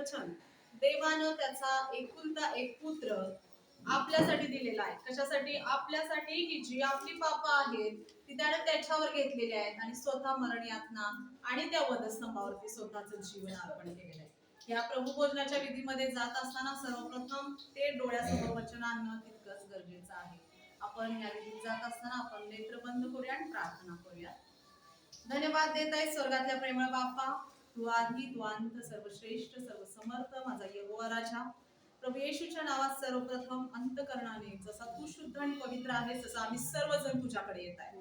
वचन देवानं त्याचा एकुलता एक पुत्र आपल्यासाठी दिलेला आहे. कशासाठी? आपल्यासाठी, की जी आपली पापं आहेत ती त्याने त्याच्यावर घेतलेली आहेत आणि स्वतः मरण यातना आणि त्या वधस्तंभावरती स्वतःचं जीवन अर्पण केलेलं आहे. या प्रभू भोजनाच्या विधीमध्ये जात असताना सर्वप्रथम ते डोळ्यासमोर वचन आणणं तितकंच गरजेचं आहे. आपण या विधीत जात असताना आपण नेत्र बंद करूया आणि प्रार्थना करूया. धन्यवाद देत आहे स्वर्गातल्या प्रेमळ बाप्पा, तू आधी, तू अंत, सर्वश्रेष्ठ, सर्वसमर्थ, माझा यहोवा राजा. प्रभू येशूच्या नावात सर्वप्रथम अंतकरणाने जसा तू शुद्ध आणि पवित्र आहेस तसं आम्ही सर्वजण तुझ्याकडे येत आहे.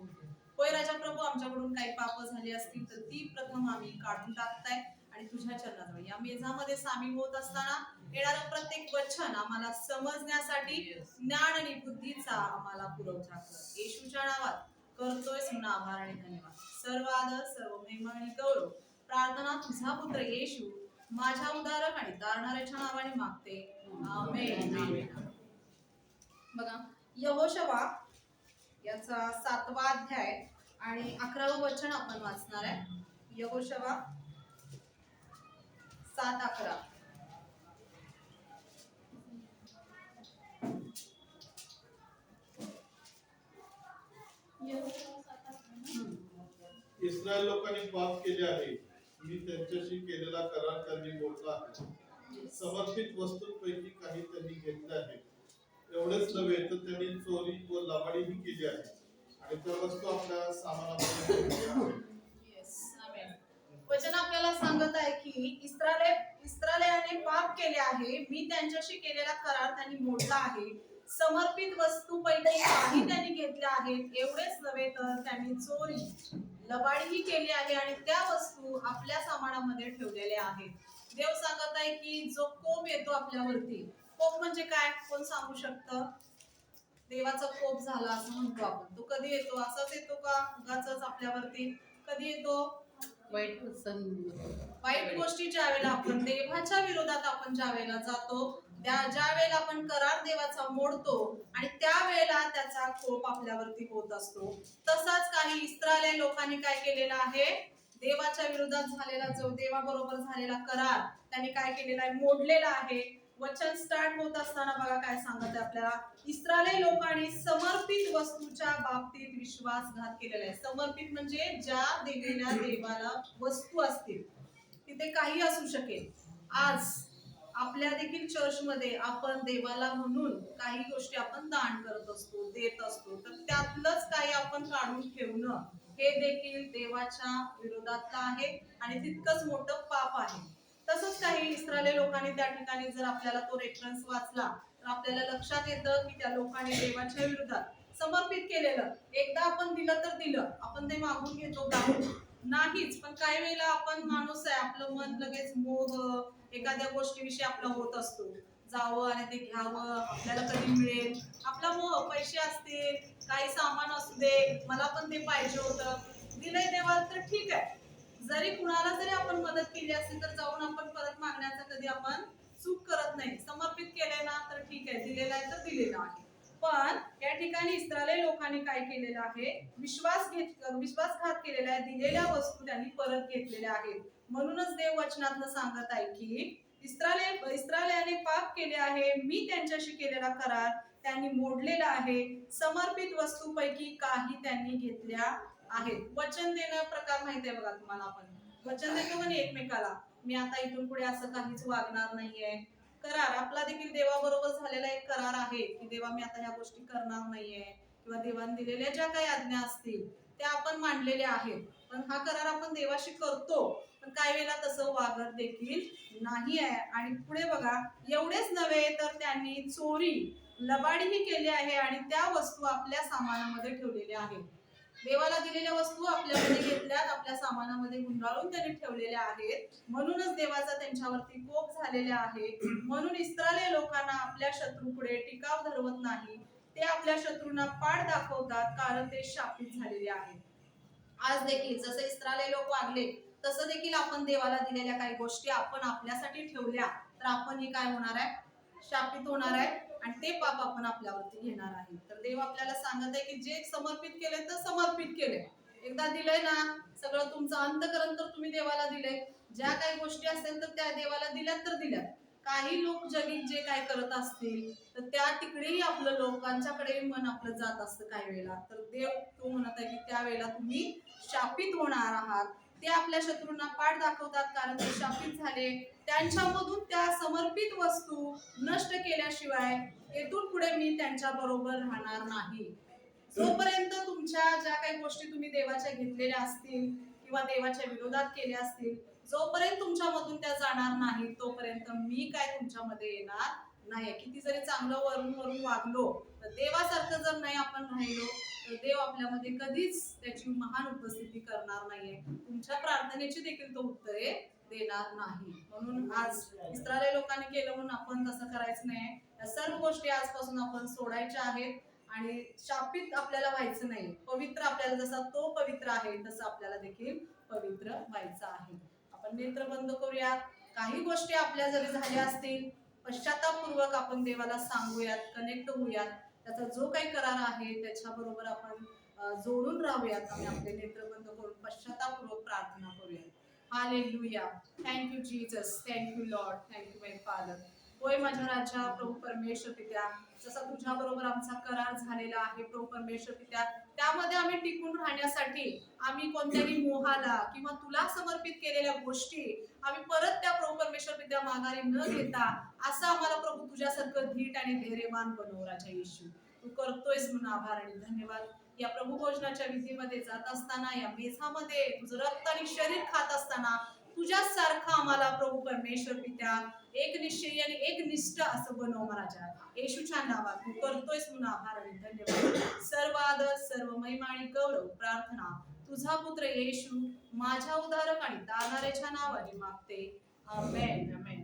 होय राजा प्रभू, आमच्याकडून काही पाप झाली असतील तर ती प्रथम आम्ही काढून टाकताय आणि तुझ्या चरणाजवळ या मेजामध्ये सामील होत असताना येणारं प्रत्येक वचन आम्हाला समजण्यासाठी ज्ञान आणि बुद्धीचा आम्हाला पुरवठा कर. येशूच्या नावात करतोय म्हणून आभार आणि धन्यवाद. सर्व आदर, सर्व महिमा आणि गौरव प्रार्थना तुझा पुत्र येशू माझ्या उद्धारक आणि तारणाऱ्याच्या नावाने मागते. आमेन. बघा, यहोशवा याचा 7वा अध्याय आणि 11वं वचन आपण वाचणार आहे. यहोशवा 7:11. इस्रायल लोकांनी पाप केले आहे, मी त्यांच्याशी केलेला करार त्यांनी मोडला आहे. समर्पित वस्तूंपैकी काही त्यांनी घेतले आहे. एवढेच नव्हे तर त्यांनी चोरी व लबाडीही केली आहे आणि त्या वस्तू आपल्या सामानामध्ये ठेवल्या आहेत. वचन आपल्याला सांगत आहे की इस्रायलाने पाप केले आहे, मी त्यांच्याशी केलेला करार त्यांनी मोडला आहे. समर्पित वस्तू पैकी काही त्यांनी घेतल्या आहेत. एवढेच नव्हे तर त्यांनी चोरी लबाडीही केली आहे आणि त्या वस्तू आपल्या सामानामध्ये ठेवलेल्या आहेत. देव सांगत आहे की जो कोप येतो आपल्यावरती, कोप म्हणजे काय? कोण सांगू शकतं? देवाचा कोप झाला असं म्हणतो आपण. तो कधी येतो? असाच येतो का उगाचच आपल्यावरती? कधी येतो? वाईट गोष्टी ज्या वेळेला आपण देवाच्या विरोधात आपण ज्या वेळेला जातो, ज्या वेळेला आपण करार देवाचा मोडतो आणि त्यावेळेला त्याचा कोप आपल्यावरती होत असतो. तसाच काही इस्रायल लोकांनी काय केलेलं आहे? देवाच्या विरोधात झालेला जो देवाबरोबर झालेला करार त्यांनी काय केलेला आहे? मोडलेला आहे. वचन स्टार्ट होत असताना बघा काय सांगत आहे आपल्याला. इस्रायल लोकांनी समर्पित वस्तूच्या बाबतीत विश्वासघात केलेला आहे. समर्पित म्हणजे ज्या दिलेल्या देवाला वस्तू असतील, तिथे काही असू शकेल. आज आपल्या देखील चर्चमध्ये आपण देवाला म्हणून काही गोष्टी आपण दान करत असतो, देत असतो, तर त्यातलंच काही आपण काढून ठेवणं हे देखील देवाच्या विरोधातलं आहे आणि तितकंच मोठं पाप आहे. तसंच काही इस्रायल लोकांनी त्या ठिकाणी जर आपल्याला तो रेफरन्स वाचला तर आपल्याला लक्षात येतं की त्या लोकांनी देवाच्या विरोधात समर्पित केलेलं. एकदा आपण दिलं तर दिलं, आपण ते मागून घेतो का? नाहीच. पण काही वेळेला आपण माणूस आहे, आपलं मन लगेच मोह एखाद्या गोष्टीविषयी आपला होत असतो. जावं आणि ते घ्यावं, आपल्याला कधी मिळेल, आपला मोह. पैसे असतील, काही सामान असू दे, मला पण ते पाहिजे होतं, दिलंय देवाला तर ठीक आहे. जरी कुणाला जरी आपण मदत केली असेल तर जाऊन आपण परत मागण्याचा कधी आपण चूक करत नाही. समर्पित केलंय ना तर ठीक आहे, दिलेला आहे तर दिलेला आहे. पण या ठिकाणी इस्रायल लोकांनी काय केलेलं आहे? विश्वासघात केलेला आहे. दिलेल्या वस्तू त्यांनी परत घेतलेल्या आहेत. म्हणूनच देव वचनातनं सांगत आहे की इस्रायलाने पाप केले आहे, मी त्यांच्याशी केलेला करार त्यांनी मोडलेला आहे. समर्पित वस्तूपैकी काही त्यांनी घेतल्या आहेत. वचन देणं प्रकार माहिती आहे बघा तुम्हाला. आपण वचन देतो का नाही एकमेकाला, मी आता इथून पुढे असं काहीच वागणार नाहीये. करार आपला देखील देवाबरोबर झालेला एक करार आहे की देवा मी आता ह्या गोष्टी करणार नाहीये, किंवा देवाने दिलेल्या ज्या काही आज्ञा असतील त्या आपण मांडलेल्या आहेत. पण हा करार आपण देवाशी करतो, पण काही वेळेला तसं वागत देखील नाही आहे. आणि पुढे बघा, एवढेच नव्हे तर त्यांनी चोरी लबाडीही केली आहे आणि त्या वस्तू आपल्या सामानामध्ये ठेवलेल्या आहेत. देवाला दिलेल्या वस्तू आपल्यामध्ये घेतल्यात, आपल्या सामानामध्ये गुंडाळून त्यांनी ठेवलेल्या आहेत. म्हणूनच देवाचा त्यांच्यावरती कोप झालेला आहे. म्हणून इस्रायल लोकांना आपल्या शत्रूपुढे टिकाव धरवत नाही. ते आपल्या शत्रूंना पाठ दाखवतात, कारण ते शापित झालेले आहेत. आज देखील जसं इस्रायल लोक वागले तसं देखील आपण देवाला दिलेल्या काही गोष्टी आपण आपल्यासाठी ठेवल्या तर आपण ही काय होणार आहे? शापित होणार आहे आणि ते पाप आपण आपल्यावरती घेणार आहे. तर देव आपल्याला सांगत आहे की जे समर्पित केले तर समर्पित केले, एकदा दिलंय ना सगळं तुमचं अंतकरण तर तुम्ही देवाला दिलंय. ज्या काही गोष्टी असतील तर त्या देवाला दिल्यात तर दिल्यात. काही लोक जगी जे काय करत असतील तर त्या तिकडेही आपलं लोकांच्याकडे मन आपलं जात असतं काही वेळेला. तर देव तो म्हणत आहे की त्यावेळेला तुम्ही शापित होणार आहात. ते आपल्या शत्रूंना पाठ दाखवतात कारण ते शापित झाले. त्यांच्यामधून त्या समर्पित वस्तू नष्ट केल्याशिवाय येथून पुढे मी त्यांच्या बरोबर राहणार नाही. जोपर्यंत तुमच्या ज्या काही गोष्टी तुम्ही देवाच्या घेतलेल्या असतील किंवा देवाच्या विरोधात केल्या असतील, जोपर्यंत तुमच्यामधून त्या जाणार नाही तोपर्यंत मी काय तुमच्यामध्ये येणार नाही. किती जरी चांगलं वरून वरून वागलो तर देवासारखं जर नाही आपण राहिलो तर देव आपल्यामध्ये कधीच त्याची महान उपस्थिती करणार नाहीये. तुमच्या प्रार्थनेची देखील तो उत्तरे देणार नाही. म्हणून आज इस्रायल लोकांनी केलं म्हणून आपण तसं करायचं नाही. या सर्व गोष्टी आजपासून आपण सोडायच्या आहेत आणि शापित आपल्याला व्हायचं नाही. पवित्र आपल्याला जसा तो पवित्र आहे तसं आपल्याला देखील पवित्र व्हायचं आहे. आपण नेत्र बंद करूयात. काही गोष्टी आपल्या जरी झाल्या असतील पश्चातापूर्वक आपण देवाला सांगूयात, कनेक्ट होऊयात. त्याचा जो काही करार आहे त्याच्याबरोबर आपण जोडून राहूयात आणि आपले नेत्र बंद करून पश्चातापूर्वक प्रार्थना करूयात. Hallelujah. Thank you Jesus, thank you Lord, thank you my father. होय माझ्या राजा प्रभू परमेश्वर पित्या, जसा तुझ्या बरोबर आमचा करार झालेला आहे प्रभू परमेश्वर पित्या, त्यामध्ये आम्ही टिकून राहण्यासाठी आम्ही कोणत्याही मोहाला किंवा तुला समर्पित केलेल्या गोष्टी आम्ही परत त्या प्रभू परमेश्वर पित्या माघारी न घेता असं आम्हाला प्रभू तुझ्यासारखं धीट आणि धैर्यवान बनव राजा येशू. तू करतोयस म्हणून आभार आणि धन्यवाद. या प्रभू भोजनाच्या विधीमध्ये जात असताना या मेझामध्ये तुझं रक्त आणि शरीर खात असताना तुझ्यासारखं आम्हाला प्रभू परमेश्वर पित्या एक निश्चयी आणि एक निष्ठ असं बनव राजा येशूच्या नावात. तू करतोयस म्हणून आभार आणि धन्यवाद. सर्व आदर, सर्व महिमा आणि गौरव प्रार्थना तुझा पुत्र येशू माझ्या उद्धारक आणि दानारेच्या नावाने मागते. आमेन. आमेन.